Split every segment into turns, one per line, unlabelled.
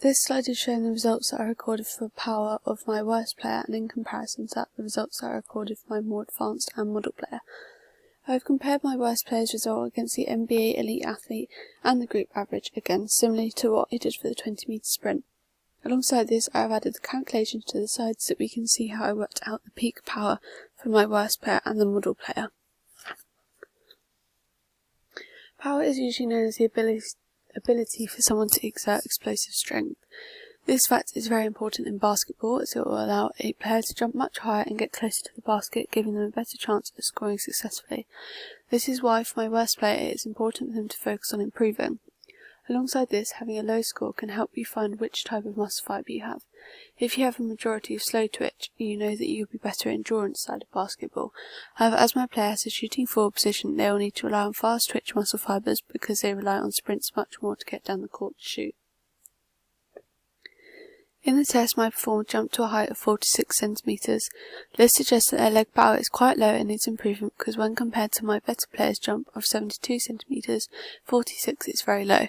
This slide is showing the results that I recorded for power of my worst player, and in comparison to that, the results that I recorded for my more advanced and model player. I have compared my worst player's result against the NBA elite athlete and the group average, again similarly to what I did for the 20-metre sprint. Alongside this, I have added the calculations to the side so that we can see how I worked out the peak power for my worst player and the model player. Power is usually known as the ability for someone to exert explosive strength. This fact is very important in basketball, as it will allow a player to jump much higher and get closer to the basket, giving them a better chance of scoring successfully. This is why for my worst player it is important for them to focus on improving. Alongside this, having a low score can help you find which type of muscle fibre you have. If you have a majority of slow twitch, you know that you'll be better at endurance side of basketball. However, as my player has a shooting forward position, they will need to rely on fast twitch muscle fibres because they rely on sprints much more to get down the court to shoot. In the test, my performer jumped to a height of 46 centimetres. This suggests that their leg power is quite low and needs improvement because when compared to my better player's jump of 72 centimetres, 46 is very low.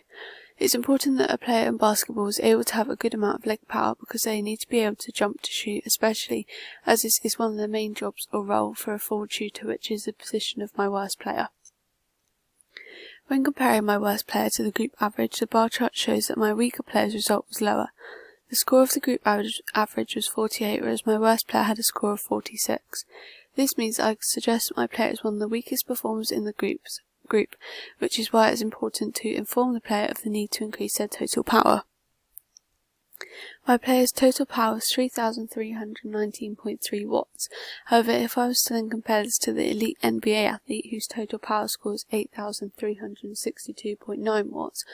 It's important that a player in basketball is able to have a good amount of leg power because they need to be able to jump to shoot, especially as this is one of the main jobs or role for a forward shooter, which is the position of my worst player. When comparing my worst player to the group average, the bar chart shows that my weaker player's result was lower. The score of the group average was 48, whereas my worst player had a score of 46. This means I suggest that my player is one of the weakest performers in the group, which is why it is important to inform the player of the need to increase their total power. My player's total power was 3,319.3 watts. However, if I was to then compare this to the elite NBA athlete whose total power score is 8,362.9 watts,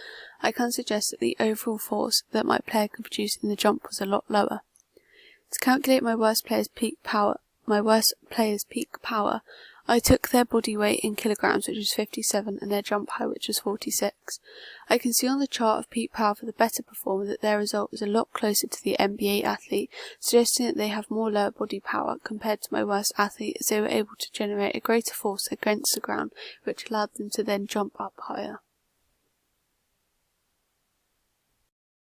I can suggest that the overall force that my player could produce in the jump was a lot lower. To calculate my worst player's peak power, I took their body weight in kilograms, which was 57, and their jump height, which was 46. I can see on the chart of peak power for the better performer that their result is a lot closer to the NBA athlete, suggesting that they have more lower body power compared to my worst athlete, as they were able to generate a greater force against the ground, which allowed them to then jump up higher.